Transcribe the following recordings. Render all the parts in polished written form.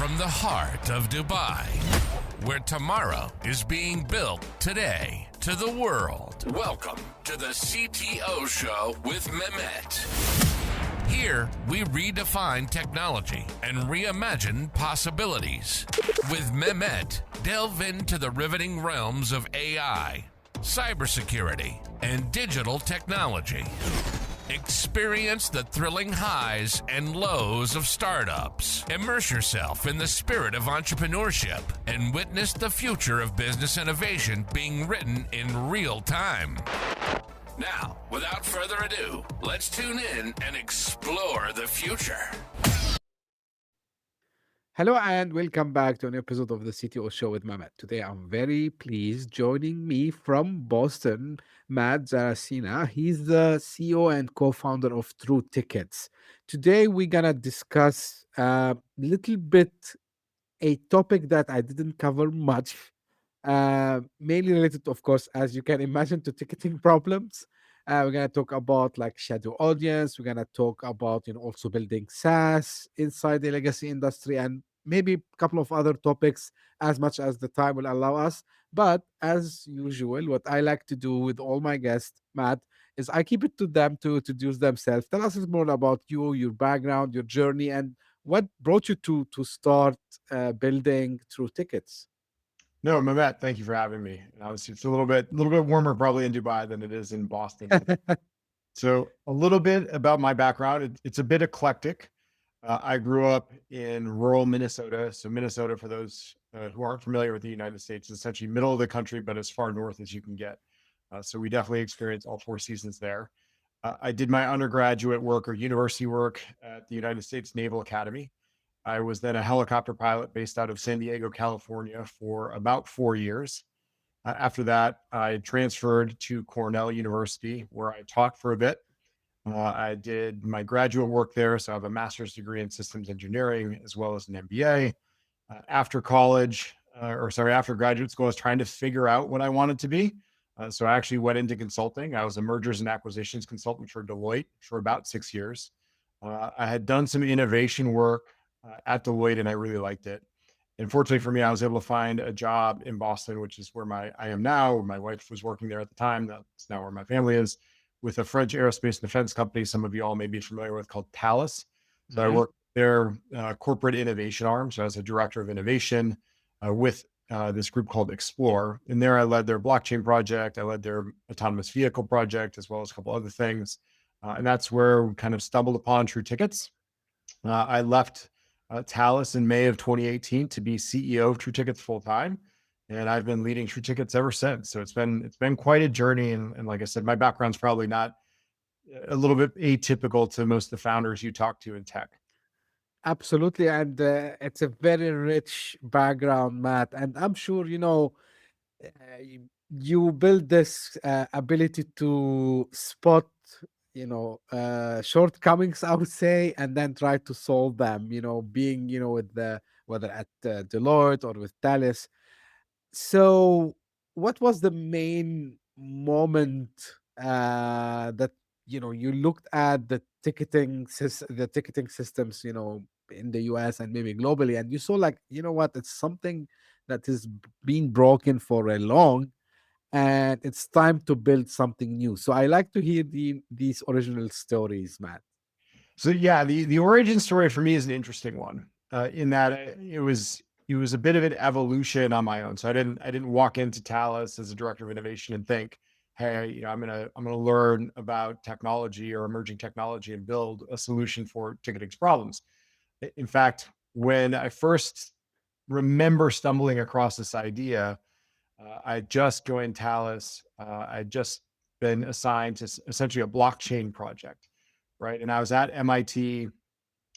from the heart of Dubai, where tomorrow is being built today, to the world. Welcome to the CTO Show with Mehmet. Here, we redefine technology and reimagine possibilities. With Mehmet, delve into the riveting realms of AI, cybersecurity, and digital technology. Experience the thrilling highs and lows of startups. Immerse yourself in the spirit of entrepreneurship and witness the future of business innovation being written in real time. Now, without further ado, let's tune in and explore the future. Hello and welcome back to an episode of the CTO Show with Mehmet. Today I'm very pleased joining me from Boston, Matt Zarracina. He's the CEO and co-founder of True Tickets. Today we're gonna discuss a little bit a topic that I didn't cover much, mainly related, of course, as you can imagine, to ticketing problems. We're gonna talk about like shadow audience. We're gonna talk about also building SaaS inside the legacy industry, and maybe a couple of other topics as much as the time will allow us. But as usual, what I like to do with all my guests, Matt, is I keep it to them to introduce themselves. Tell us more about you, your background, your journey, and what brought you to start building True Tickets. No, Mehmet, thank you for having me. And obviously, it's a little bit warmer probably in Dubai than it is in Boston. So, a little bit about my background. It's a bit eclectic. I grew up in rural Minnesota. So, Minnesota, for those who aren't familiar with the United States, is essentially middle of the country, but as far north as you can get. So, we definitely experienced all four seasons there. I did my undergraduate work or university work at the United States Naval Academy. I was then a helicopter pilot based out of San Diego, California for about 4 years. After that, I transferred to Cornell University where I taught for a bit. I did my graduate work there. So I have a master's degree in systems engineering as well as an MBA. After college, after graduate school, I was trying to figure out what I wanted to be. So I actually went into consulting. I was a mergers and acquisitions consultant for Deloitte for about 6 years. I had done some innovation work at Deloitte, and I really liked it. And fortunately for me, I was able to find a job in Boston, which is where I am now. My wife was working there at the time. That's now where my family is, with a French aerospace and defense company. Some of you all may be familiar with, called Thales. So I worked their corporate innovation arm. So as a director of innovation with this group called Explore. And there I led their blockchain project. I led their autonomous vehicle project, as well as a couple other things. And that's where we kind of stumbled upon True Tickets. I left Thales in May of 2018 to be CEO of True Tickets full time, and I've been leading True Tickets ever since. So it's been quite a journey, and like I said, my background's probably not a little bit atypical to most of the founders you talk to in tech. Absolutely, and it's a very rich background, Matt. And I'm sure you build this ability to spot shortcomings, I would say, and then try to solve them. Being with the whether at Deloitte or with Thales. So, what was the main moment that you looked at the ticketing systems, in the US and maybe globally, and you saw like, what, it's something that is being broken for a long, and it's time to build something new. So I like to hear these original stories, Matt. So yeah, the origin story for me is an interesting one, in that it was a bit of an evolution on my own. So I didn't walk into Thales as a director of innovation and think, hey, I'm gonna learn about technology or emerging technology and build a solution for ticketing's problems. In fact, when I first remember stumbling across this idea, I just joined Thales. I'd just been assigned to essentially a blockchain project, right? And I was at MIT,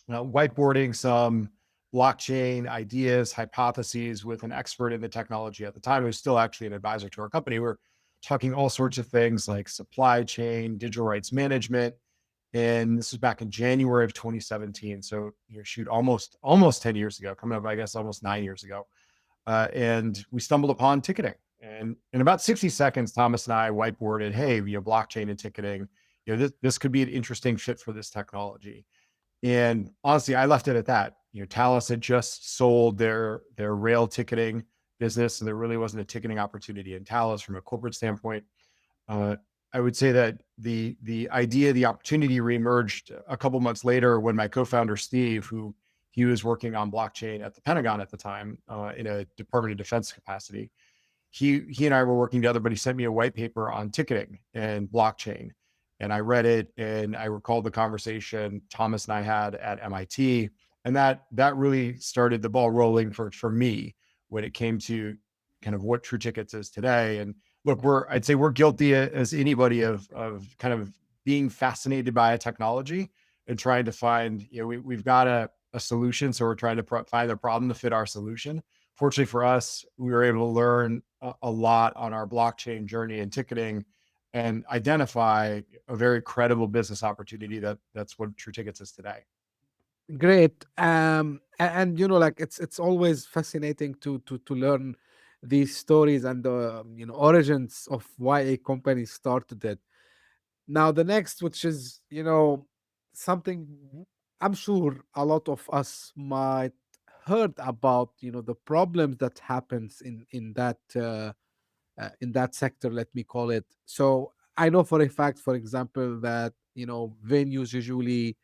whiteboarding some blockchain ideas, hypotheses with an expert in the technology at the time, who's still actually an advisor to our company. We're talking all sorts of things like supply chain, digital rights management. And this was back in January of 2017. So shoot, almost 10 years ago, coming up, I guess, almost 9 years ago. And we stumbled upon ticketing. And in about 60 seconds, Thomas and I whiteboarded, hey, blockchain and ticketing, this could be an interesting fit for this technology. And honestly, I left it at that. Thales had just sold their rail ticketing business, and there really wasn't a ticketing opportunity in Thales from a corporate standpoint. Uh, I would say that the idea, the opportunity reemerged a couple months later when my co-founder Steve, who he was working on blockchain at the Pentagon at the time in a Department of Defense capacity. He and I were working together, but he sent me a white paper on ticketing and blockchain, and I read it, and I recalled the conversation Thomas and I had at MIT, and that really started the ball rolling for me when it came to kind of what True Tickets is today. And look, I'd say we're guilty as anybody of kind of being fascinated by a technology and trying to find, we've got a solution, so we're trying to find a problem to fit our solution. Fortunately for us, we were able to learn a lot on our blockchain journey and ticketing and identify a very credible business opportunity that's what True Tickets is today. Great. And like it's always fascinating to learn these stories and the origins of why a company started it. Now the next, which is something I'm sure a lot of us might heard about, the problems that happens in that sector, let me call it. So I know for a fact, for example, that venues usually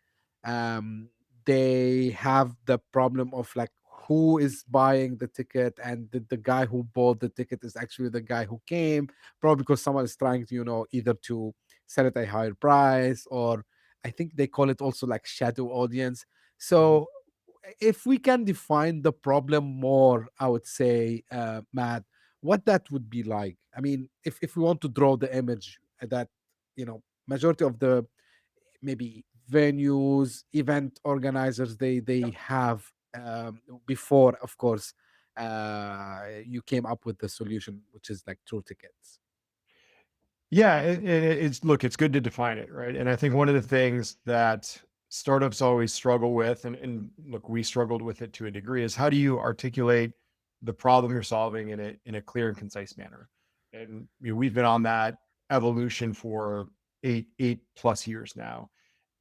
um they have the problem of like who is buying the ticket, and the guy who bought the ticket is actually the guy who came, probably because someone is trying to either to sell it at a higher price, or I think they call it also like shadow audience. Mhm. So if we can define the problem more, I would say, Matt, what that would be like. I mean, if we want to draw the image that majority of the maybe venues, event organizers, they have before, of course, you came up with the solution, which is like True Tickets. Yeah, it's look, it's good to define it, right? And I think one of the things that startups always struggle with, and look, we struggled with it to a degree, is how do you articulate the problem you're solving in a clear and concise manner? And we've been on that evolution for eight plus years now.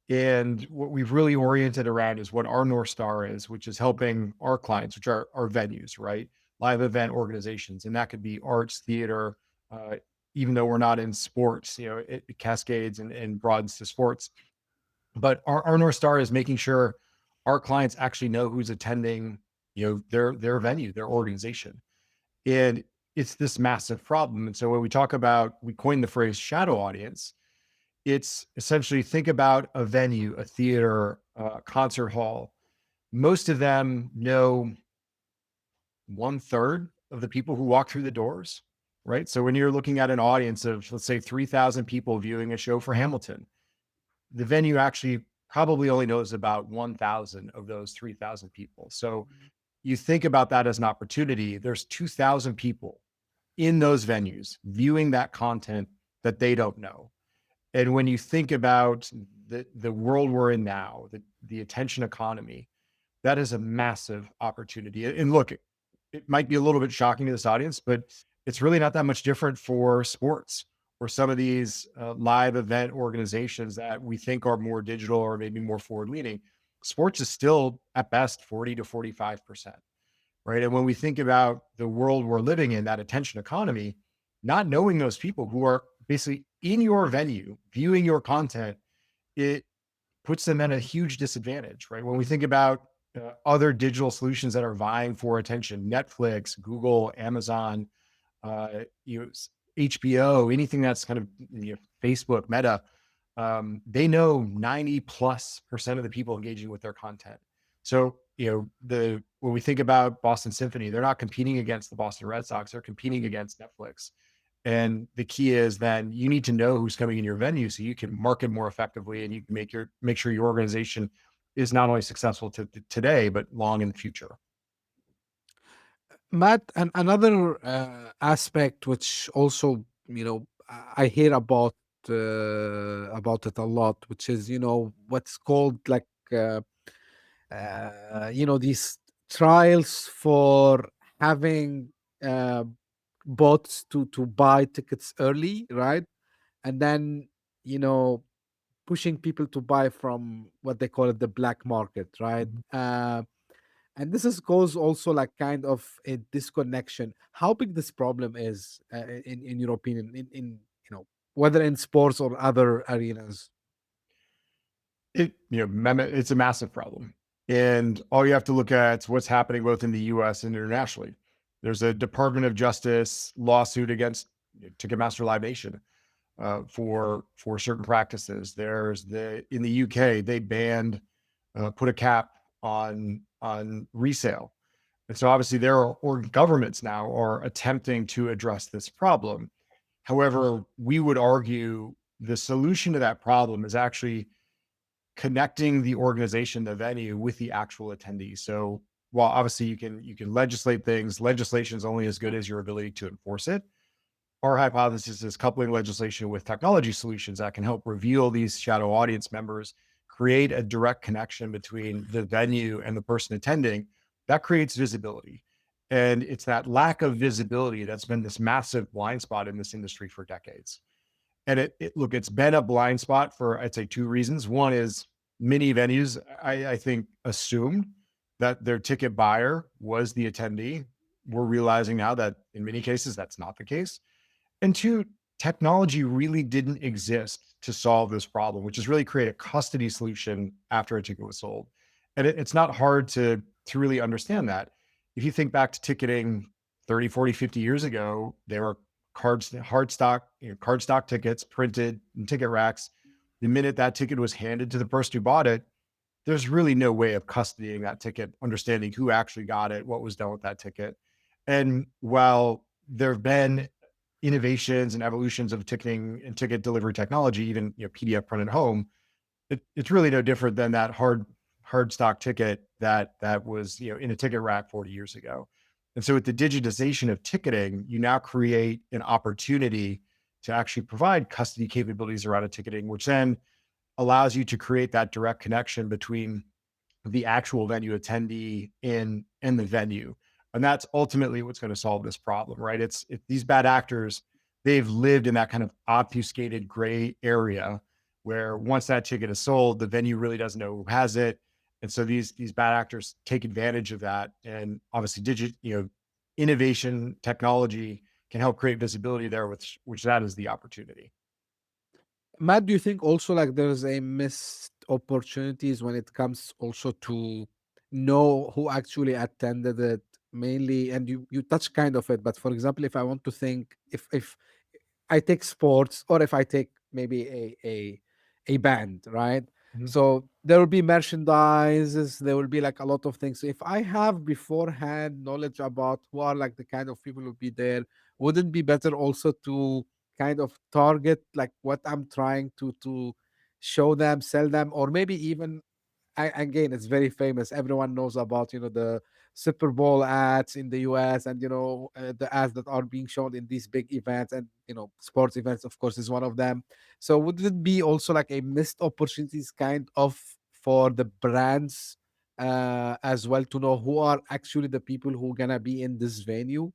And what we've really oriented around is what our North Star is, which is helping our clients, which are our venues, right? Live event organizations. And that could be arts, theater, uh, even though we're not in sports, it cascades and broadens to sports. But our North Star is making sure our clients actually know who's attending, their venue, their organization. And it's this massive problem. And so when we talk about, we coined the phrase shadow audience, it's essentially think about a venue, a theater, a concert hall. Most of them know one third of the people who walk through the doors, right? So when you're looking at an audience of, let's say, 3,000 people viewing a show for Hamilton, the venue actually probably only knows about 1,000 of those 3,000 people. So you think about that as an opportunity. There's 2,000 people in those venues viewing that content that they don't know. And when you think about the world we're in now, the attention economy, that is a massive opportunity. And look, it might be a little bit shocking to this audience, but it's really not that much different for sports or some of these live event organizations that we think are more digital or maybe more forward leaning. Sports is still at best 40 to 45%, right? And when we think about the world we're living in, that attention economy, not knowing those people who are basically in your venue, viewing your content, it puts them at a huge disadvantage, right? When we think about other digital solutions that are vying for attention, Netflix, Google, Amazon, uh, you know, HBO, anything that's kind of Facebook, Meta, they know 90+% of the people engaging with their content. So, when we think about Boston Symphony, they're not competing against the Boston Red Sox, they're competing against Netflix. And the key is then you need to know who's coming in your venue so you can market more effectively and you can make sure your organization is not only successful today, but long in the future. Matt, and another aspect which also I hear about it a lot, which is what's called like these trials for having uh, bots to buy tickets early, right? And then you know pushing people to buy from what they call it the black market, right? And this has caused also like kind of a disconnection. How big this problem is, in your opinion, in whether in sports or other arenas? It's a massive problem. And all you have to look at is what's happening both in the US and internationally. There's a Department of Justice lawsuit against Ticketmaster Live Nation for certain practices. There's in the UK, they banned, put a cap on resale. And so obviously there are, or governments now are attempting to address this problem. However, we would argue the solution to that problem is actually connecting the organization, the venue, with the actual attendee. So while obviously you can legislate things, legislation is only as good as your ability to enforce it. Our hypothesis is coupling legislation with technology solutions that can help reveal these shadow audience members, create a direct connection between the venue and the person attending. That creates visibility. And it's that lack of visibility that's been this massive blind spot in this industry for decades. And look, it's been a blind spot for, I'd say, two reasons. One is many venues, I think, assumed that their ticket buyer was the attendee. We're realizing now that in many cases, that's not the case. And two, technology really didn't exist to solve this problem, which is really create a custody solution after a ticket was sold. And it's not hard to really understand that. If you think back to ticketing 30, 40, 50 years ago, there were card stock tickets printed in ticket racks. The minute that ticket was handed to the person who bought it, there's really no way of custodying that ticket, understanding who actually got it, what was done with that ticket. And while there have been innovations and evolutions of ticketing and ticket delivery technology, even PDF print at home, it's really no different than that hard stock ticket that was in a ticket rack 40 years ago. And so with the digitization of ticketing, you now create an opportunity to actually provide custody capabilities around a ticketing, which then allows you to create that direct connection between the actual venue attendee in the venue. And that's ultimately what's going to solve this problem, right? It's these bad actors, they've lived in that kind of obfuscated gray area where once that ticket is sold, the venue really doesn't know who has it. And so these bad actors take advantage of that. And obviously innovation, technology can help create visibility there, which that is the opportunity. Matt, do you think also like there's a missed opportunities when it comes also to know who actually attended it mainly? And you touch kind of it, but for example, if I want to think, if I take sports, or if I take maybe a band, right? Mhm. So there will be merchandises, there will be like a lot of things. So if I have beforehand knowledge about who are like the kind of people who will be there, wouldn't it be better also to kind of target like what I'm trying to show them, sell them, or maybe even again, it's very famous. Everyone knows about the Super Bowl ads in the US, and the ads that are being shown in these big events, and sports events, of course, is one of them. So would it be also like a missed opportunities kind of for the brands as well to know who are actually the people who gonna be in this venue?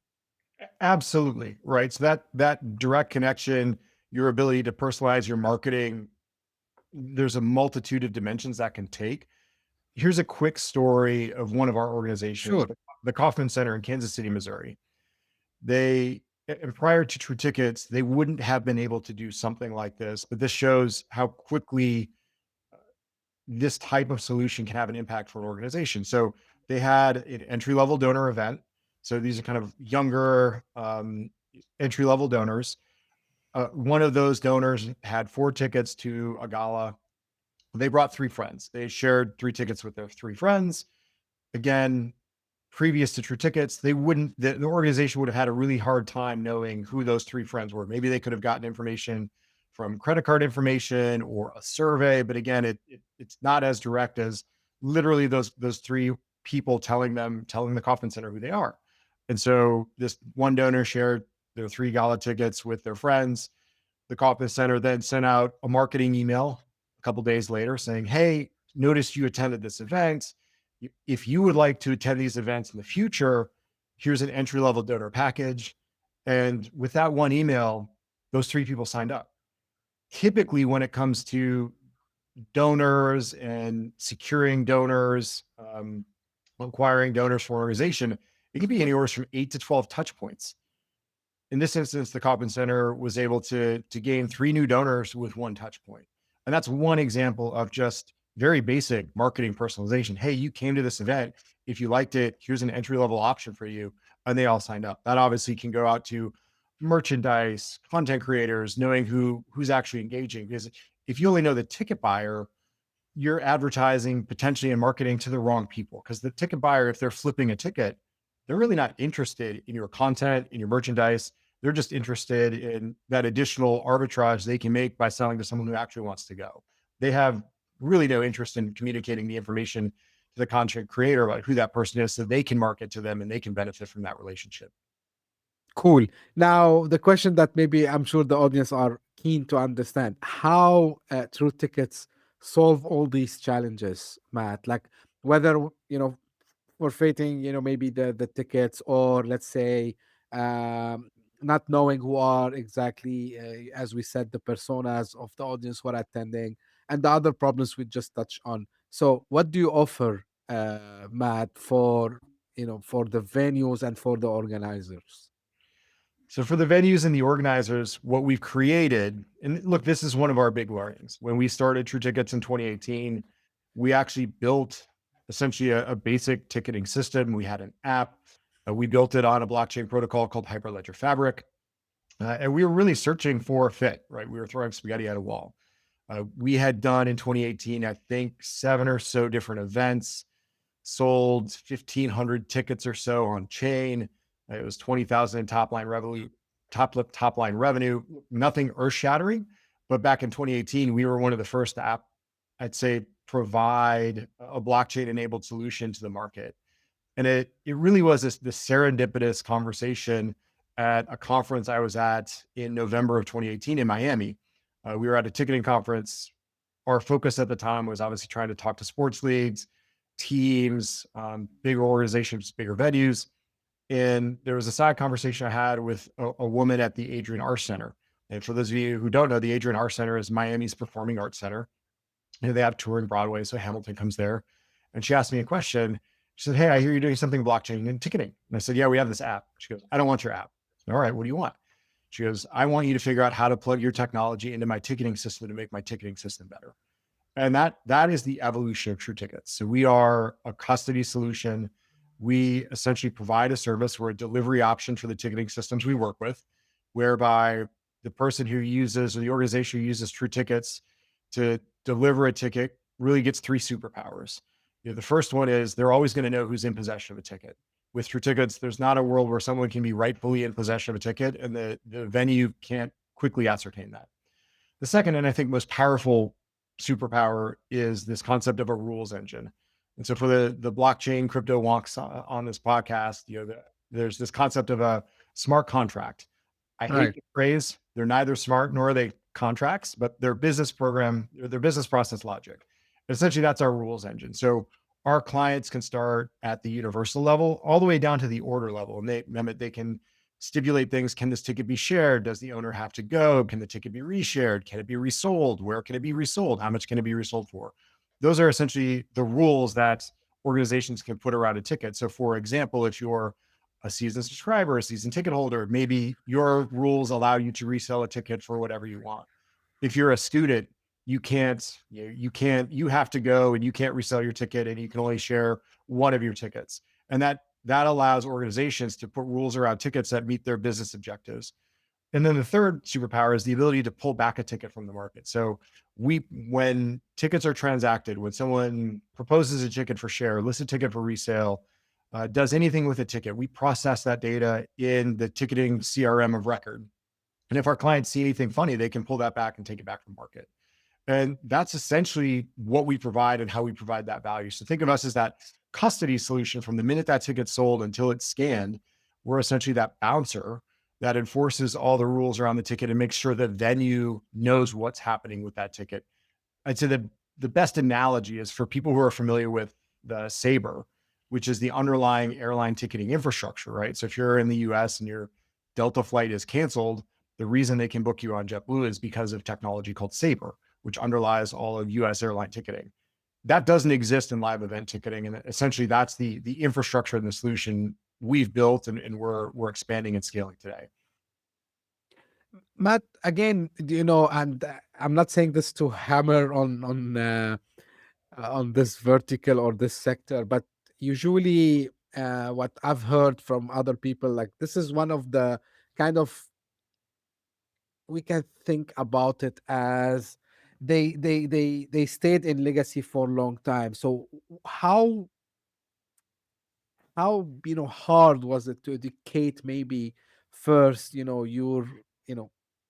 Absolutely. Right. So that direct connection, your ability to personalize your marketing, there's a multitude of dimensions that can take. Here's a quick story of one of our organizations, Sure. the Kauffman Center in Kansas City, Missouri. And prior to True Tickets, they wouldn't have been able to do something like this, but this shows how quickly this type of solution can have an impact for an organization. So they had an entry level donor event. So these are kind of younger entry level donors. One of those donors had 4 tickets to a gala. They brought 3 friends. They shared 3 tickets with their 3 friends. Again, previous to True Tickets, the organization would have had a really hard time knowing who those 3 friends were. Maybe they could have gotten information from credit card information or a survey, but again, it's not as direct as literally those 3 people telling the Kauffman Center who they are. And so this one donor shared their 3 gala tickets with their friends. The Kauffman Center then sent out a marketing email a couple days later saying, "Hey, noticed you attended this event. If you would like to attend these events in the future, here's an entry level donor package." And with that one email, those 3 people signed up. Typically, when it comes to donors and securing donors, acquiring donors for an organization, it can be anywhere from 8 to 12 touch points. In this instance, the Kauffman Center was able to gain 3 new donors with 1 touch point. And that's one example of just very basic marketing personalization. Hey, you came to this event. If you liked it, here's an entry-level option for you. And they all signed up. That obviously can go out to merchandise, content creators, knowing who's actually engaging. Because if you only know the ticket buyer, you're advertising potentially and marketing to the wrong people, because the ticket buyer, if they're flipping a ticket, they're really not interested in your content, in your merchandise. They're just interested in that additional arbitrage they can make by selling to someone who actually wants to go. They have really no interest in communicating the information to the content creator about who that person is, so they can market to them and they can benefit from that relationship. Cool. Now, the question that maybe I'm sure the audience are keen to understand, how True Tickets solve all these challenges, Matt? Like whether, forfeiting, maybe the tickets, or let's say, um, not knowing who are exactly, as we said, the personas of the audience who are attending, and the other problems we just touched on. So what do you offer, Matt, for the venues and for the organizers? So for the venues and the organizers, what we've created, and look, this is one of our big learnings. When we started True Tickets in 2018, we actually built essentially a basic ticketing system. We had an app. We built it on a blockchain protocol called Hyperledger Fabric. And we were really searching for a fit, right? We were throwing spaghetti at a wall. We had done in 2018, I think 7 or so different events, sold 1,500 tickets or so on chain. It was 20,000 in top line revenue, top line revenue, nothing earth shattering. But back in 2018, we were one of the first to I'd say, provide a blockchain enabled solution to the market. And it really was this serendipitous conversation at a conference I was at in November of 2018 in Miami. We were at a ticketing conference. Our focus at the time was obviously trying to talk to sports leagues, teams, bigger organizations, bigger venues. And there was a side conversation I had with a woman at the Adrian Arts Center. And for those of you who don't know, the Adrian Arts Center is Miami's performing arts center. And they have touring Broadway, so Hamilton comes there. And she asked me a question. She said, "Hey, I hear you're doing something blockchain and ticketing." And I said, "Yeah, we have this app." She goes, "I don't want your app." I said, "All right, what do you want?" She goes, "I want you to figure out how to plug your technology into my ticketing system to make my ticketing system better." And that is the evolution of True Tickets. So we are a custody solution. We essentially provide a service. We're a delivery option for the ticketing systems we work with, whereby the person who uses, or the organization who uses True Tickets to deliver a ticket, really gets 3 superpowers. The first one is they're always going to know who's in possession of a ticket. With True Tickets, there's not a world where someone can be rightfully in possession of a ticket and the venue can't quickly ascertain that. The second, and I think most powerful superpower, is this concept of a rules engine. And so for the blockchain crypto wonks on this podcast, there's this concept of a smart contract. I hate Right. the phrase. They're neither smart nor are they contracts, but their business program, their business process logic. Essentially, that's our rules engine. So our clients can start at the universal level all the way down to the order level. And they can stipulate things. Can this ticket be shared? Does the owner have to go? Can the ticket be reshared? Can it be resold? Where can it be resold? How much can it be resold for? Those are essentially the rules that organizations can put around a ticket. So for example, if you're a season subscriber, a season ticket holder, maybe your rules allow you to resell a ticket for whatever you want. If you're a student, you have to go and you can't resell your ticket, and you can only share one of your tickets. And that allows organizations to put rules around tickets that meet their business objectives. And then the third superpower is the ability to pull back a ticket from the market. So when tickets are transacted, when someone proposes a ticket for share, lists a ticket for resale, does anything with a ticket, we process that data in the ticketing CRM of record. And if our clients see anything funny, they can pull that back and take it back from market. And that's essentially what we provide and how we provide that value. So think of us as that custody solution from the minute that ticket's sold until it's scanned. We're essentially that bouncer that enforces all the rules around the ticket and makes sure the venue knows what's happening with that ticket. I'd say the best analogy is for people who are familiar with the Sabre, which is the underlying airline ticketing infrastructure, right? So if you're in the US and your Delta flight is canceled, the reason they can book you on JetBlue is because of technology called Sabre, which underlies all of US airline ticketing. That doesn't exist in live event ticketing. And essentially that's the infrastructure and the solution we've built and we're expanding and scaling today. Matt, again, and I'm not saying this to hammer on this vertical or this sector, but usually what I've heard from other people, like this is one of the kind of, we can think about it as they stayed in legacy for a long time. So how hard was it to educate maybe first your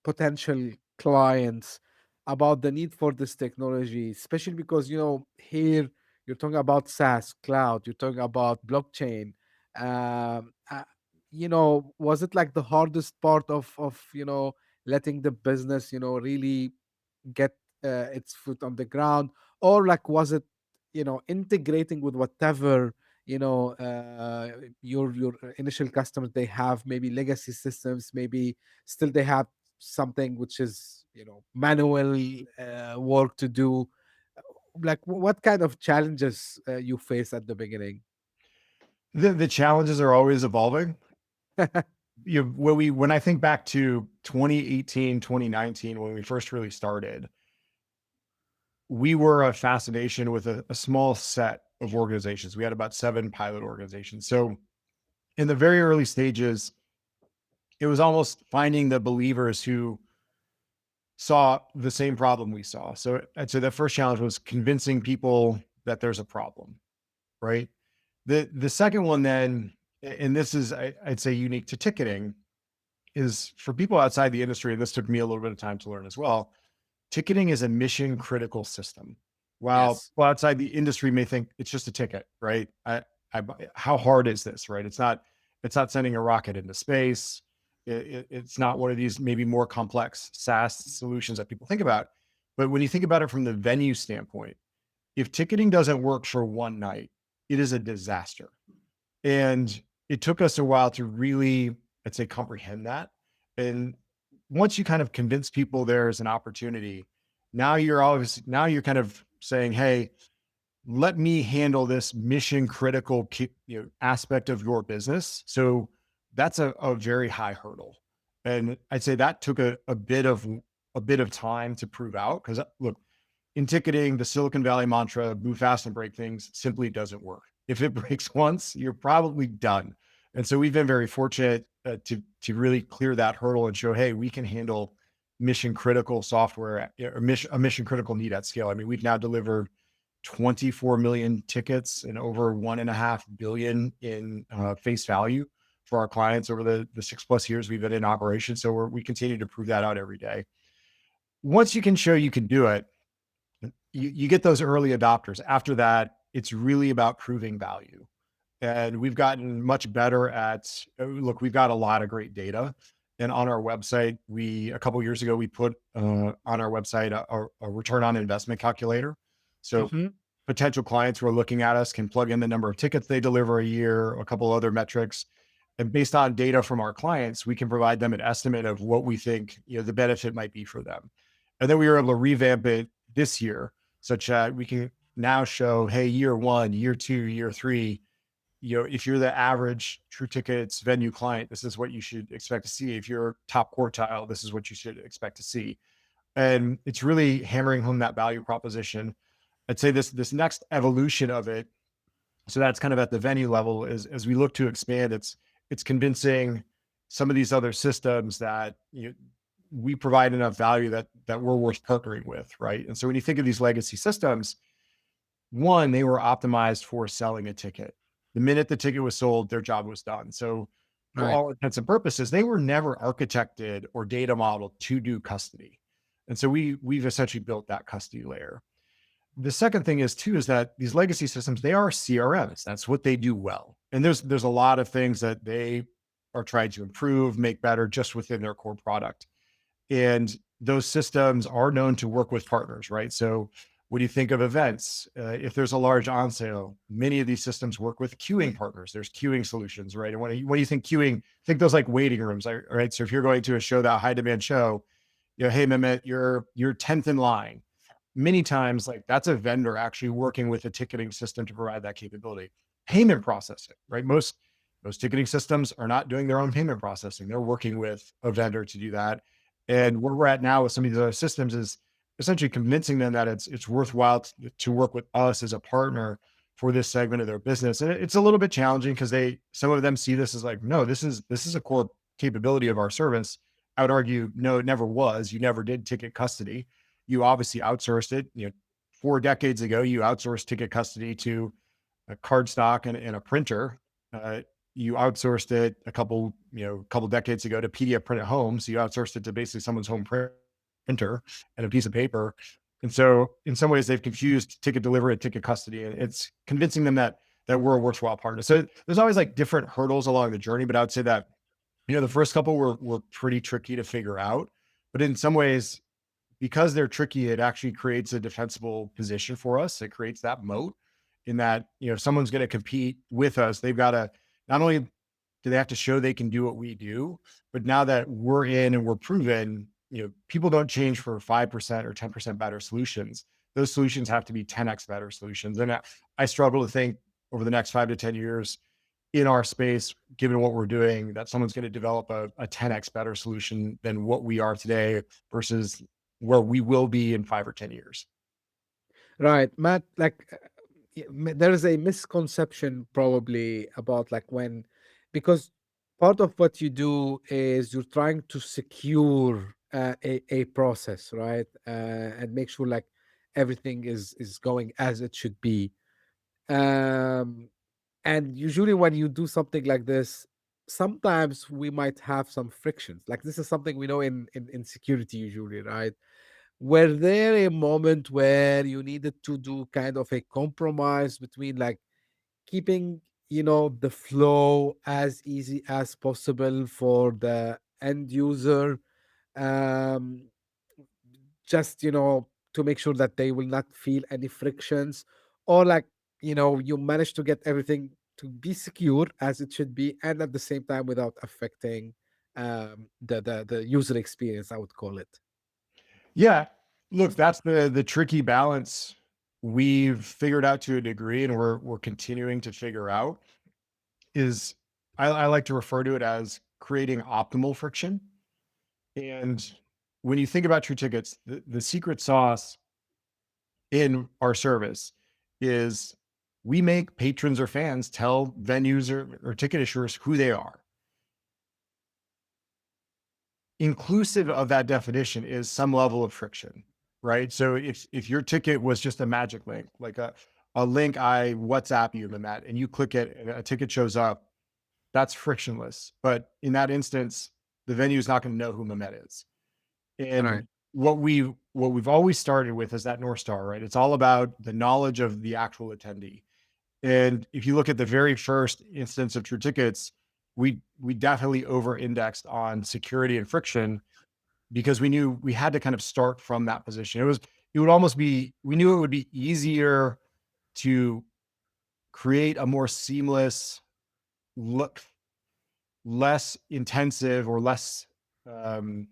potential clients about the need for this technology, especially because here you're talking about SaaS cloud, you're talking about blockchain. um uh, was it like the hardest part of letting the business really get its foot on the ground, or like was it integrating with whatever your initial customers, they have maybe legacy systems, maybe still they have something which is manual work to do. Like what kind of challenges you face at the beginning? The challenges are always evolving. When I think back to 2018, 2019, when we first really started, we were a fascination with a small set of organizations. We had about 7 pilot organizations. So in the very early stages, it was almost finding the believers who saw the same problem we saw. So I'd say the first challenge was convincing people that there's a problem, right? The second one then, and this is I'd say unique to ticketing, is for people outside the industry, and this took me a little bit of time to learn as well. Ticketing is a mission critical system. While Yes. people outside the industry may think it's just a ticket, right? How hard is this, right? It's not sending a rocket into space. It's not one of these maybe more complex SaaS solutions that people think about. But when you think about it from the venue standpoint, if ticketing doesn't work for one night, it is a disaster. And it took us a while to really, I'd say, comprehend that. And once you kind of convince people there's an opportunity, now you're kind of saying, hey, let me handle this mission critical aspect of your business. So that's a very high hurdle. And I'd say that took a bit of time to prove out. Because look, in ticketing, the Silicon Valley mantra, move fast and break things, simply doesn't work. If it breaks once, you're probably done. And so we've been very fortunate to really clear that hurdle and show, hey, we can handle mission critical software or a mission critical need at scale. I mean, we've now delivered 24 million tickets and over 1.5 billion in face value for our clients over the 6+ years we've been in operation. So we continue to prove that out every day. Once you can show you can do it, you get those early adopters. After that, it's really about proving value. And we've gotten much better at look, we've got a lot of great data. And on our website, a couple of years ago, we put on our website a return on investment calculator. So Hmm. potential clients who are looking at us can plug in the number of tickets they deliver a year, a couple other metrics. And based on data from our clients, we can provide them an estimate of what we think the benefit might be for them. And then we were able to revamp it this year such that we can now show, hey, year 1, year 2, year 3, if you're the average True Tickets venue client, this is what you should expect to see. If you're top quartile, this is what you should expect to see. And it's really hammering home that value proposition. I'd say this next evolution of it, so that's kind of at the venue level, is as we look to expand, it's convincing some of these other systems that we provide enough value that we're worth partnering with, right? And so when you think of these legacy systems, one, they were optimized for selling a ticket. The minute the ticket was sold, their job was done. So for Right. all intents and purposes, they were never architected or data modeled to do custody. And so we've essentially built that custody layer. The second thing is too, is that these legacy systems, they are CRMs. That's what they do well. And there's a lot of things that they are trying to improve, make better just within their core product. And those systems are known to work with partners, right? So when you think of events, if there's a large on sale, many of these systems work with queuing partners. There's queuing solutions, right? And when you think queuing, think those like waiting rooms, right? So if you're going to a show, that high demand show, hey, Mehmet, you're 10th in line. many times, like that's a vendor actually working with a ticketing system to provide that capability. Payment processing, right? Most ticketing systems are not doing their own payment processing. They're working with a vendor to do that. And where we're at now with some of these other systems is essentially convincing them that it's worthwhile to work with us as a partner for this segment of their business. And it's a little bit challenging because some of them see this as like, no, this is a core capability of our service. I would argue, no, it never was. You never did ticket custody. You obviously outsourced it. 4 decades ago, you outsourced ticket custody to a card stock and a printer. Uh, you outsourced it a couple decades ago to PDF print at home. So you outsourced it to basically someone's home printer and a piece of paper. And so in some ways they've confused ticket delivery and ticket custody. And it's convincing them that we're a worthwhile partner. So there's always like different hurdles along the journey, but I would say that, the first couple were pretty tricky to figure out. But in some ways, because they're tricky, it actually creates a defensible position for us. It creates that moat in that, if someone's going to compete with us, they've got to, not only do they have to show they can do what we do, but now that we're in and we're proven, people don't change for 5% or 10% better solutions. Those solutions have to be 10x better solutions. And I struggle to think over the next 5 to 10 years in our space, given what we're doing, that someone's going to develop a 10x better solution than what we are today versus where we will be in 5 or 10 years. Right, Matt. Like, there is a misconception probably about like because part of what you do is you're trying to secure a process, right, and make sure like everything is going as it should be. Um, and usually when you do something like this, sometimes we might have some frictions. Like this is something we know in security usually, right? Were there a moment where you needed to do kind of a compromise between like keeping, the flow as easy as possible for the end user, um, just, to make sure that they will not feel any frictions, or like, you manage to get everything to be secure as it should be, and at the same time without affecting the user experience, I would call it. Yeah. Look, that's the tricky balance we've figured out to a degree, and we're continuing to figure out is I like to refer to it as creating optimal friction. And when you think about True Tickets, the secret sauce in our service is we make patrons or fans tell venues or ticket issuers who they are. Inclusive of that definition is some level of friction, right? So if your ticket was just a magic link, like a link I WhatsApp you, Mehmet, and you click it and a ticket shows up, that's frictionless. But in that instance, the venue is not going to know who Mehmet is. And Right. what we've always started with is that North Star, right? It's all about the knowledge of the actual attendee. And if you look at the very first instance of True Tickets, we definitely over indexed on security and friction because we knew we had to kind of start from that position. It would almost be, we knew it would be easier to create a more seamless look, less intensive or less, um,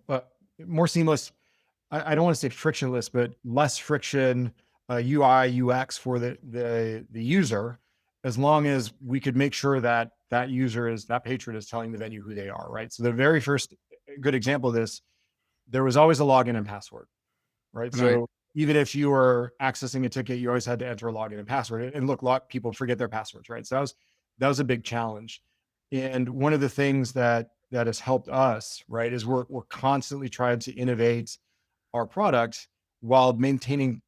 but more seamless. I don't want to say frictionless, but less friction, UI, UX for the user, as long as we could make sure that that patron is telling the venue who they are, right? So the very first good example of this, there was always a login and password, right? Right. So even if you were accessing a ticket, you always had to enter a login and password. And look, a lot of people forget their passwords, right? So that was a big challenge. And one of the things that has helped us, right, is we're constantly trying to innovate our product while maintaining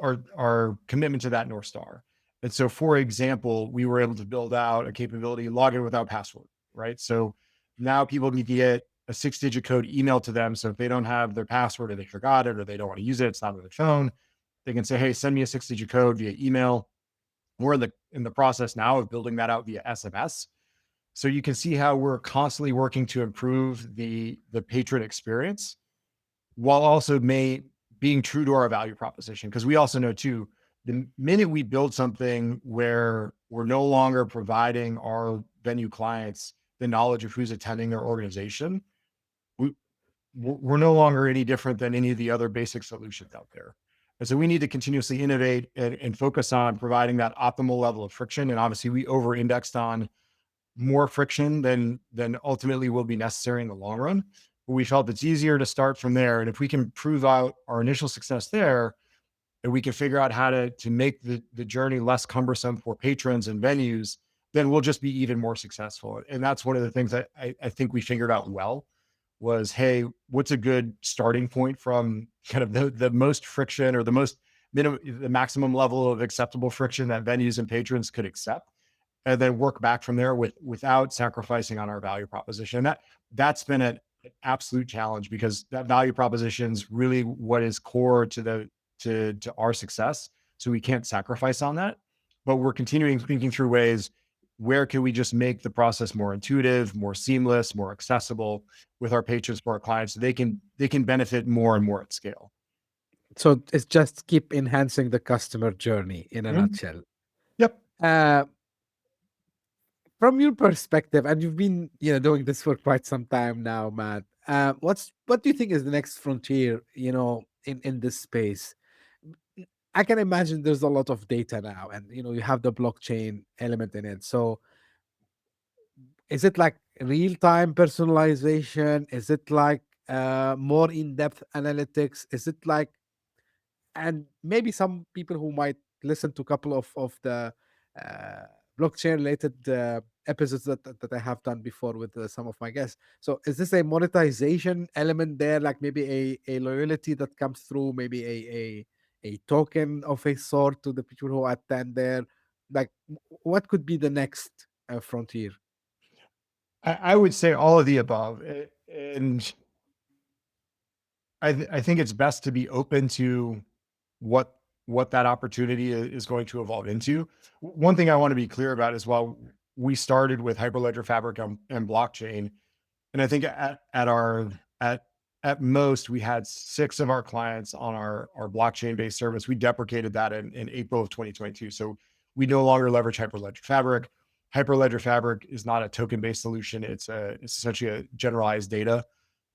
our commitment to that North Star. And so, for example, we were able to build out a capability, login without password, right? So now people can get a 6-digit code emailed to them. So if they don't have their password or they forgot it or they don't want to use it, it's not on their phone, they can say, hey, send me a 6-digit code via email. We're in the process now of building that out via SMS. So you can see how we're constantly working to improve the patron experience while also being true to our value proposition. Because we also know too, the minute we build something where we're no longer providing our venue clients the knowledge of who's attending their organization, we we're no longer any different than any of the other basic solutions out there. And so we need to continuously innovate and focus on providing that optimal level of friction. And obviously we over indexed on more friction than ultimately will be necessary in the long run. But we felt it's easier to start from there. And if we can prove out our initial success there, and we can figure out how to make the journey less cumbersome for patrons and venues, then we'll just be even more successful. And that's one of the things that I think we figured out well was, hey, what's a good starting point from kind of the most friction or the most minimum, the maximum level of acceptable friction that venues and patrons could accept, and then work back from there without sacrificing on our value proposition. That's been an absolute challenge because that value proposition is really what is core to our success. So we can't sacrifice on that, but we're continuing thinking through ways where can we just make the process more intuitive, more seamless, more accessible with our patrons, for our clients, so they can benefit more and more at scale. So it's just keep enhancing the customer journey in a Mhm. nutshell. Yep. Uh, from your perspective, and you've been doing this for quite some time now, Matt. What do you think is the next frontier? In this space, I can imagine there's a lot of data now, and you have the blockchain element in it. So is it like real time personalization? Is it like more in depth analytics? Is it like, and maybe some people who might listen to a couple of the uh, blockchain related episodes that I have done before with some of my guests. So is this a monetization element there, like maybe a loyalty that comes through, maybe a token of a sort to the people who attend there? Like, what could be the next frontier? I would say all of the above. And I think it's best to be open to what what that opportunity is going to evolve into. One thing I want to be clear about is, while we started with Hyperledger Fabric and blockchain, and I think at at most we had 6 of our clients on our blockchain based service. We deprecated that in April of 2022. So we no longer leverage Hyperledger Fabric. Hyperledger Fabric is not a token based solution. It's essentially a generalized data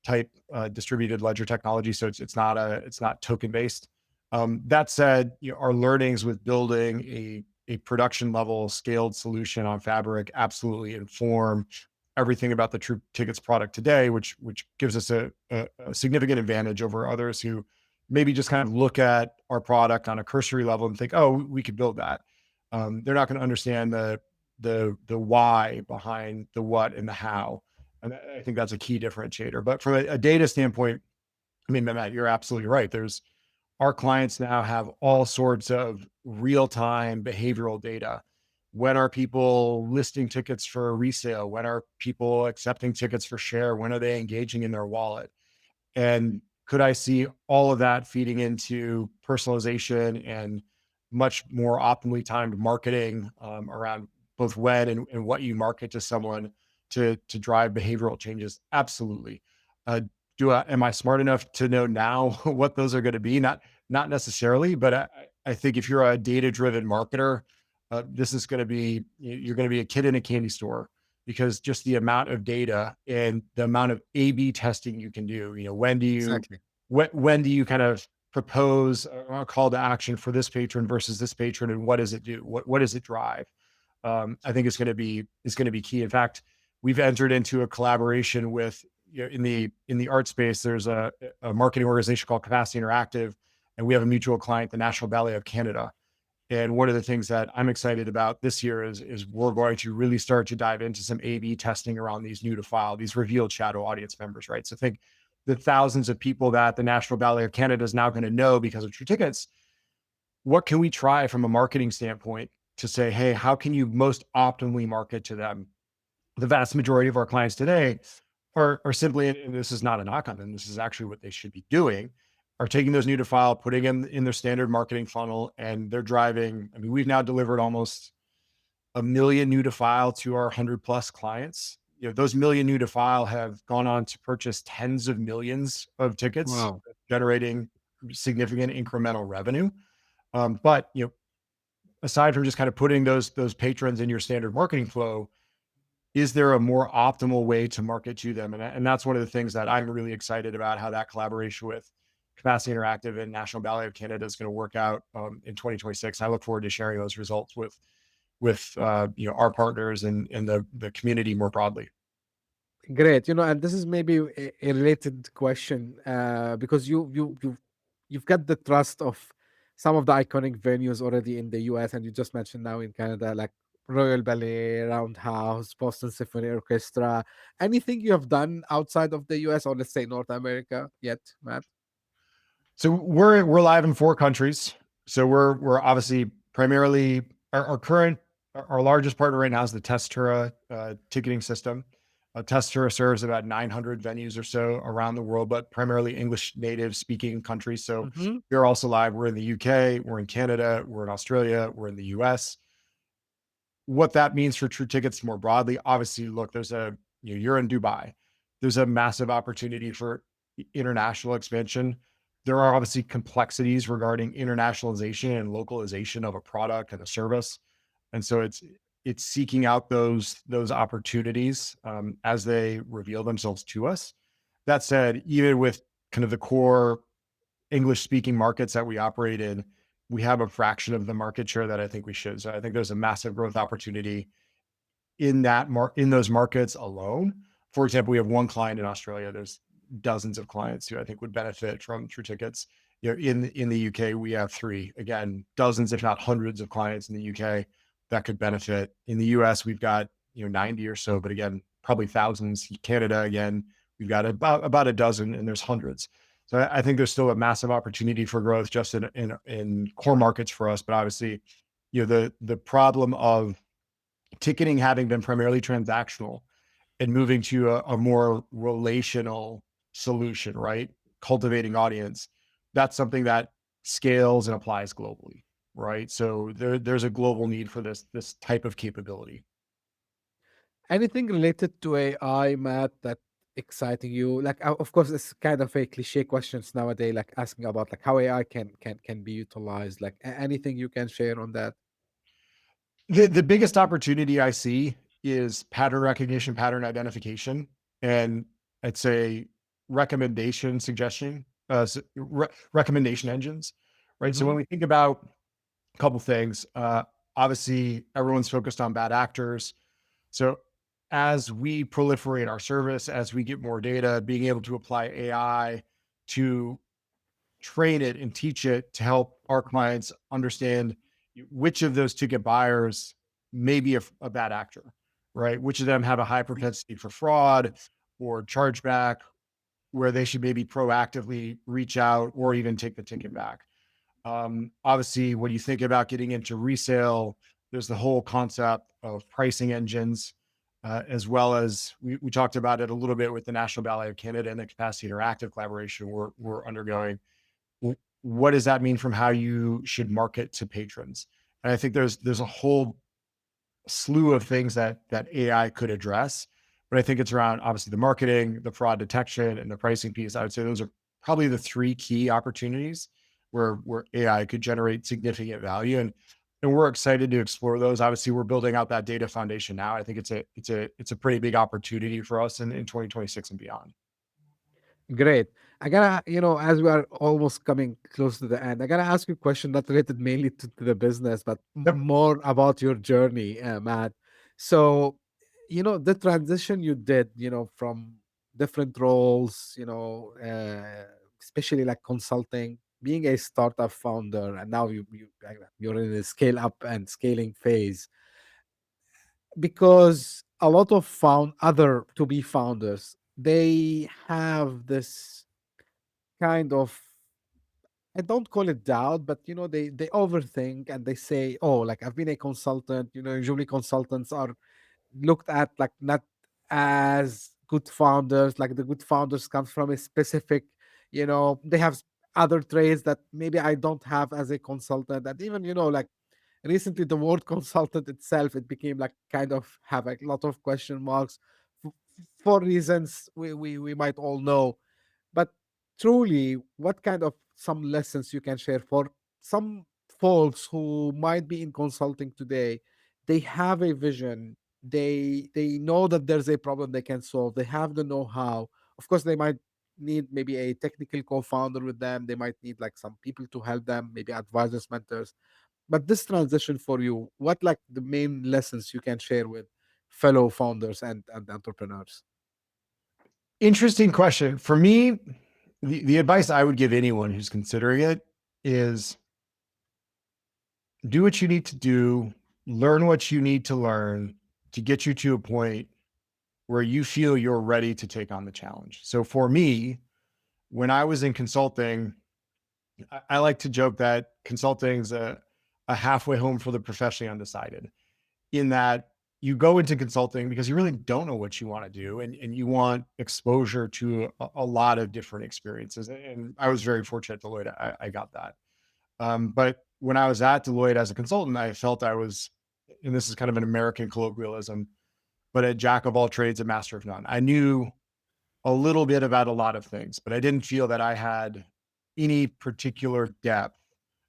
type distributed ledger technology. So it's not token based. That said, our learnings with building a production level scaled solution on Fabric absolutely inform everything about the True Tickets product today, which gives us a significant advantage over others who maybe just kind of look at our product on a cursory level and think, oh, we could build that. They're not going to understand the why behind the what and the how. And I think that's a key differentiator. But from a data standpoint, I mean, Matt, you're absolutely right. There's Our clients now have all sorts of real-time behavioral data. When are people listing tickets for resale? When are people accepting tickets for share? When are they engaging in their wallet? And could I see all of that feeding into personalization and much more optimally timed marketing around both when and what you market to someone to drive behavioral changes? Absolutely. Uh, am I smart enough to know now what those are going to be? Not necessarily, but I think if you're a data driven marketer, this is going to be you're going to be a kid in a candy store, because just the amount of data and the amount of A/B testing you can do. Exactly. When do you kind of propose a call to action for this patron versus this patron, and what does it do? What does it drive? I think it's going to be key. In fact, we've entered into a collaboration with, in the art space. There's a marketing organization called Capacity Interactive, and we have a mutual client, the National Ballet of Canada. And one of the things that I'm excited about this year is we're going to really start to dive into some A/B testing around these new to file, these revealed shadow audience members, right? So think the thousands of people that the National Ballet of Canada is now going to know because of True Tickets. What can we try from a marketing standpoint to say, hey, how can you most optimally market to them? The vast majority of our clients today are simply, and this is not a knock on them, this is actually what they should be doing, are taking those new to file, putting them in their standard marketing funnel, and they're driving. I mean, we've now delivered almost 1 million new to file to our 100+ clients. Those million new to file have gone on to purchase tens of millions of tickets, Wow. generating significant incremental revenue. But aside from just kind of putting those patrons in your standard marketing flow, is there a more optimal way to market to them? And that's one of the things that I'm really excited about, how that collaboration with Capacity Interactive and National Ballet of Canada is going to work out in 2026. I look forward to sharing those results with our partners and the community more broadly. Great. And this is maybe a related question, because you've got the trust of some of the iconic venues already in the US, and you just mentioned now in Canada, like Royal Ballet, Roundhouse, Boston Symphony Orchestra. Anything you have done outside of the US, or let's say North America yet, Matt? So we're live in 4 countries. So we're obviously primarily our largest partner right now is the Testura ticketing system. Testura serves about 900 venues or so around the world, but primarily English native speaking countries. So Hmm. we're also live. We're in the UK, we're in Canada, we're in Australia, we're in the US. What that means for True Tickets more broadly, obviously, look, you're in Dubai. There's a massive opportunity for international expansion. There are obviously complexities regarding internationalization and localization of a product and a service. And so it's seeking out those opportunities as they reveal themselves to us. That said, even with kind of the core English speaking markets that we operate in, we have a fraction of the market share that I think we should. So I think there's a massive growth opportunity in those markets alone. For example, we have one client in Australia. There's dozens of clients who I think would benefit from True Tickets. In the UK, we have three. Again, dozens, if not hundreds, of clients in the UK that could benefit. In the US, we've got 90 or so, but again, probably thousands. Canada, again, we've got about a dozen, and there's hundreds. So I think there's still a massive opportunity for growth just in core markets for us. But obviously, the problem of ticketing having been primarily transactional and moving to a more relational solution, right? Cultivating audience. That's something that scales and applies globally, right? So there's a global need for this type of capability. Anything related to AI, Matt, that exciting you? Like, of course, it's kind of a cliche questions nowadays, like asking about like how AI can be utilized. Like, anything you can share on that? The biggest opportunity I see is pattern recognition, pattern identification, and I'd say recommendation suggestion, recommendation engines, right? So when Hmm. we think about a couple things, obviously everyone's focused on bad actors. So as we proliferate our service, as we get more data, being able to apply AI to train it and teach it to help our clients understand which of those ticket buyers may be a bad actor, right? Which of them have a high propensity for fraud or chargeback, where they should maybe proactively reach out or even take the ticket back. Obviously, when you think about getting into resale, there's the whole concept of pricing engines, as well as we talked about it a little bit with the National Ballet of Canada and the Capacity Interactive collaboration we're undergoing. What does that mean from how you should market to patrons? And I think there's a whole slew of things that AI could address, but I think it's around obviously the marketing, the fraud detection, and the pricing piece. I would say those are probably the three key opportunities where AI could generate significant value, and we're excited to explore those. Obviously, we're building out that data foundation now. I think it's a pretty big opportunity for us in 2026 and beyond. Great. I gotta, as we are almost coming close to the end, I gotta ask you a question not related mainly to the business, but Yep. more about your journey, Matt. So, the transition you did, from different roles, especially like consulting, being a startup founder, and now you're in a scale up and scaling phase, because a lot of other to be founders, they have this kind of, I don't call it doubt, but they overthink and they say, "Oh, like I've been a consultant." Usually consultants are looked at like not as good founders. Like the good founders comes from a specific, they have other traits that maybe I don't have as a consultant. And even like recently, the word consultant itself, it became like kind of have a lot of question marks f- for reasons we might all know. But truly, what kind of some lessons you can share for some folks who might be in consulting today? They have a vision, they know that there's a problem they can solve. They have the know-how. Of course, they might need maybe a technical co-founder with them. They might need like some people to help them, maybe advisors, mentors. But this transition for you, what like the main lessons you can share with fellow founders and entrepreneurs? Interesting question. For me, the advice I would give anyone who's considering it is do what you need to do, learn what you need to learn to get you to a point where you feel you're ready to take on the challenge. So for me, when I was in consulting, I like to joke that consulting is a halfway home for the professionally undecided, in that you go into consulting because you really don't know what you want to do, and you want exposure to a lot of different experiences. And I was very fortunate at Deloitte. I got that. But when I was at Deloitte as a consultant, I felt I was, and this is kind of an American colloquialism, but a jack of all trades, a master of none. I knew a little bit about a lot of things, but I didn't feel that I had any particular depth,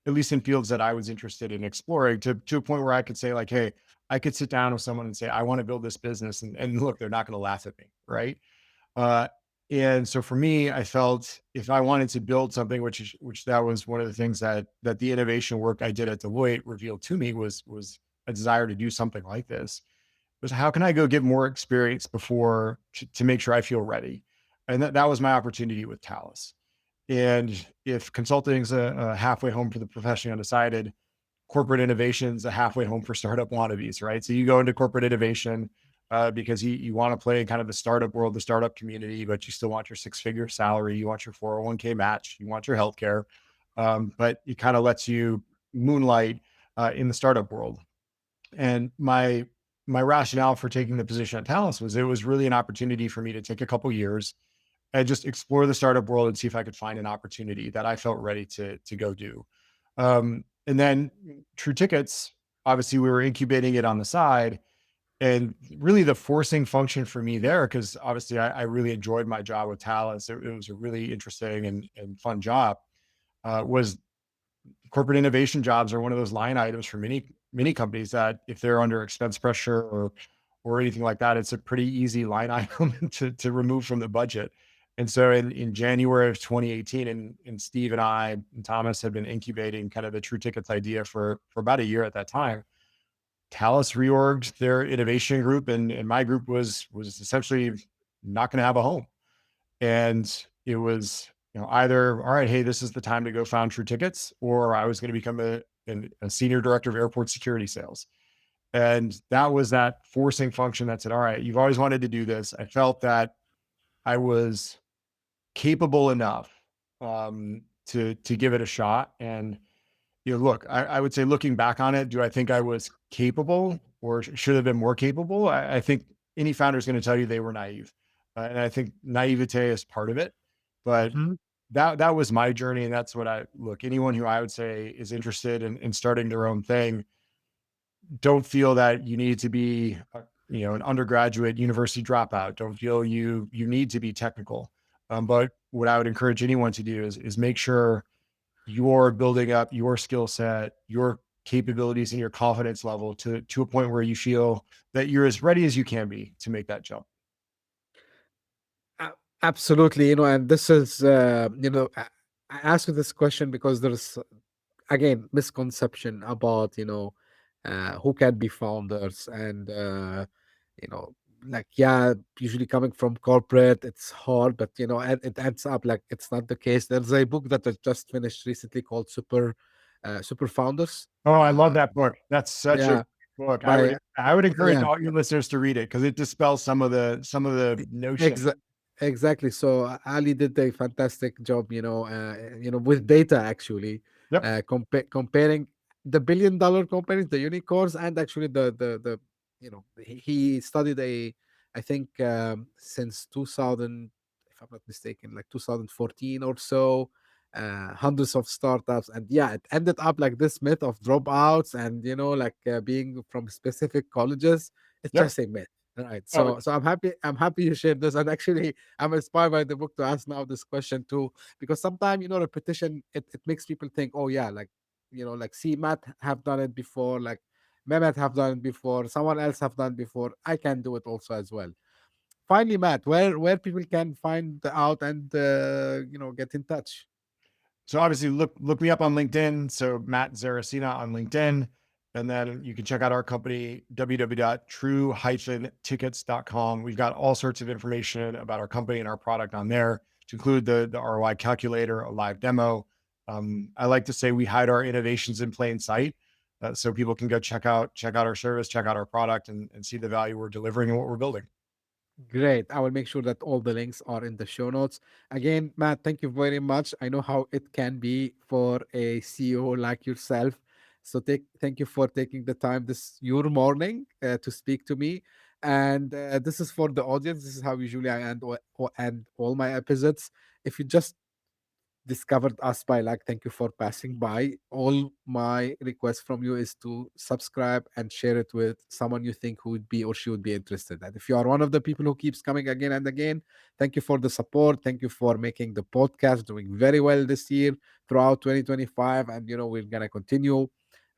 at least in fields that I was interested in exploring, to a point where I could say, like, hey, I could sit down with someone and say, I want to build this business. And look, they're not going to laugh at me. Right. Uh, and so for me, I felt if I wanted to build something, which that was one of the things that the innovation work I did at Deloitte revealed to me was a desire to do something like this, was how can I go get more experience before to make sure I feel ready? And that was my opportunity with Talus. And if consulting is a halfway home for the professionally undecided, corporate innovation's a halfway home for startup wannabes, right? So you go into corporate innovation because you want to play in kind of the startup world, the startup community, but you still want your six-figure salary, you want your 401k match, you want your healthcare, but it kind of lets you moonlight in the startup world. And my rationale for taking the position at Talus was it was really an opportunity for me to take a couple years and just explore the startup world and see if I could find an opportunity that I felt ready to go do. And then True Tickets, obviously we were incubating it on the side, and really the forcing function for me there, because obviously I really enjoyed my job with Talus. It was a really interesting and fun job. Was corporate innovation jobs are one of those line items for many companies that if they're under expense pressure or anything like that, it's a pretty easy line item to remove from the budget. And so in January of 2018, and Steve and I and Thomas had been incubating kind of the True Tickets idea for about a year at that time. Talus reorged their innovation group, and my group was essentially not going to have a home. And it was, either, all right, hey, this is the time to go found True Tickets, or I was going to become a senior director of airport security sales. And that was that forcing function that said, all right, you've always wanted to do this. I felt that I was capable enough to give it a shot. And look, I would say looking back on it, do I think I was capable or should have been more capable? I think any founder is going to tell you they were naive. And I think naivete is part of it. But Mhm. that was my journey. And that's what anyone who I would say is interested in starting their own thing, don't feel that you need to be, an undergraduate university dropout. Don't feel you need to be technical. But what I would encourage anyone to do is make sure you're building up your skill set, your capabilities, and your confidence level to a point where you feel that you're as ready as you can be to make that jump. A- Absolutely, and this is, I ask you this question because there's again misconception about who can be founders and you know like yeah, usually coming from corporate it's hard, but and it ends up like it's not the case. There's a book that I just finished recently called Super Founders. Oh, I love that book. That's such a Yeah, great book. I by would I would encourage yeah. all your listeners to read it because it dispels some of the notion. Exa exactly. So Ali did a fantastic job, with data actually, Yep. comparing the billion-dollar companies, the unicorns, and actually the he studied I think since 2000, if I'm not mistaken, like 2014 or so, hundreds of startups, and yeah, it ended up like this myth of dropouts and like being from specific colleges. It's Yep. just a myth. Right. Oh, So I'm happy you shared this. And actually I'm inspired by the book to ask now this question too. Because sometimes, repetition it makes people think, oh yeah, like like see Matt have done it before. Like Mehmet have done it before, someone else have done before. I can do it also as well. Finally, Matt, where people can find out and get in touch. So obviously look me up on LinkedIn. So Matt Zarracina on LinkedIn. And then you can check out our company, www.true-tickets.com. We've got all sorts of information about our company and our product on there, to include the ROI calculator, a live demo. I like to say we hide our innovations in plain sight, so people can go check out our service, check out our product, and see the value we're delivering and what we're building. Great. I will make sure that all the links are in the show notes. Again, Matt, thank you very much. I know how it can be for a CEO like yourself. So thank you for taking the time this your morning to speak to me. And this is for the audience. This is how usually I end all my episodes. If you just discovered us by like, thank you for passing by. All my request from you is to subscribe and share it with someone you think who would be or she would be interested. And if you are one of the people who keeps coming again and again, thank you for the support. Thank you for making the podcast doing very well this year throughout 2025. And we're gonna continue.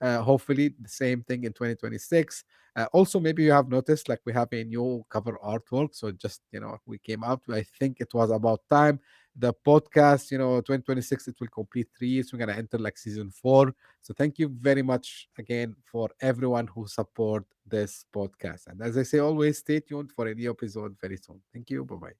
Hopefully the same thing in 2026. Also, maybe you have noticed like we have a new cover artwork. So just we came out. I think it was about time the podcast 2026 it will complete 3 years. We're going to enter like season 4. So thank you very much again for everyone who support this podcast, and as I say always, stay tuned for a new episode very soon. Thank you. Bye bye.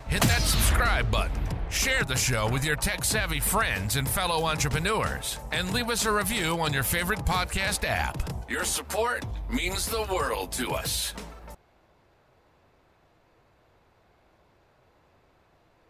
Hit that subscribe button, share the show with your tech-savvy friends and fellow entrepreneurs, and leave us a review on your favorite podcast app. Your support means the world to us.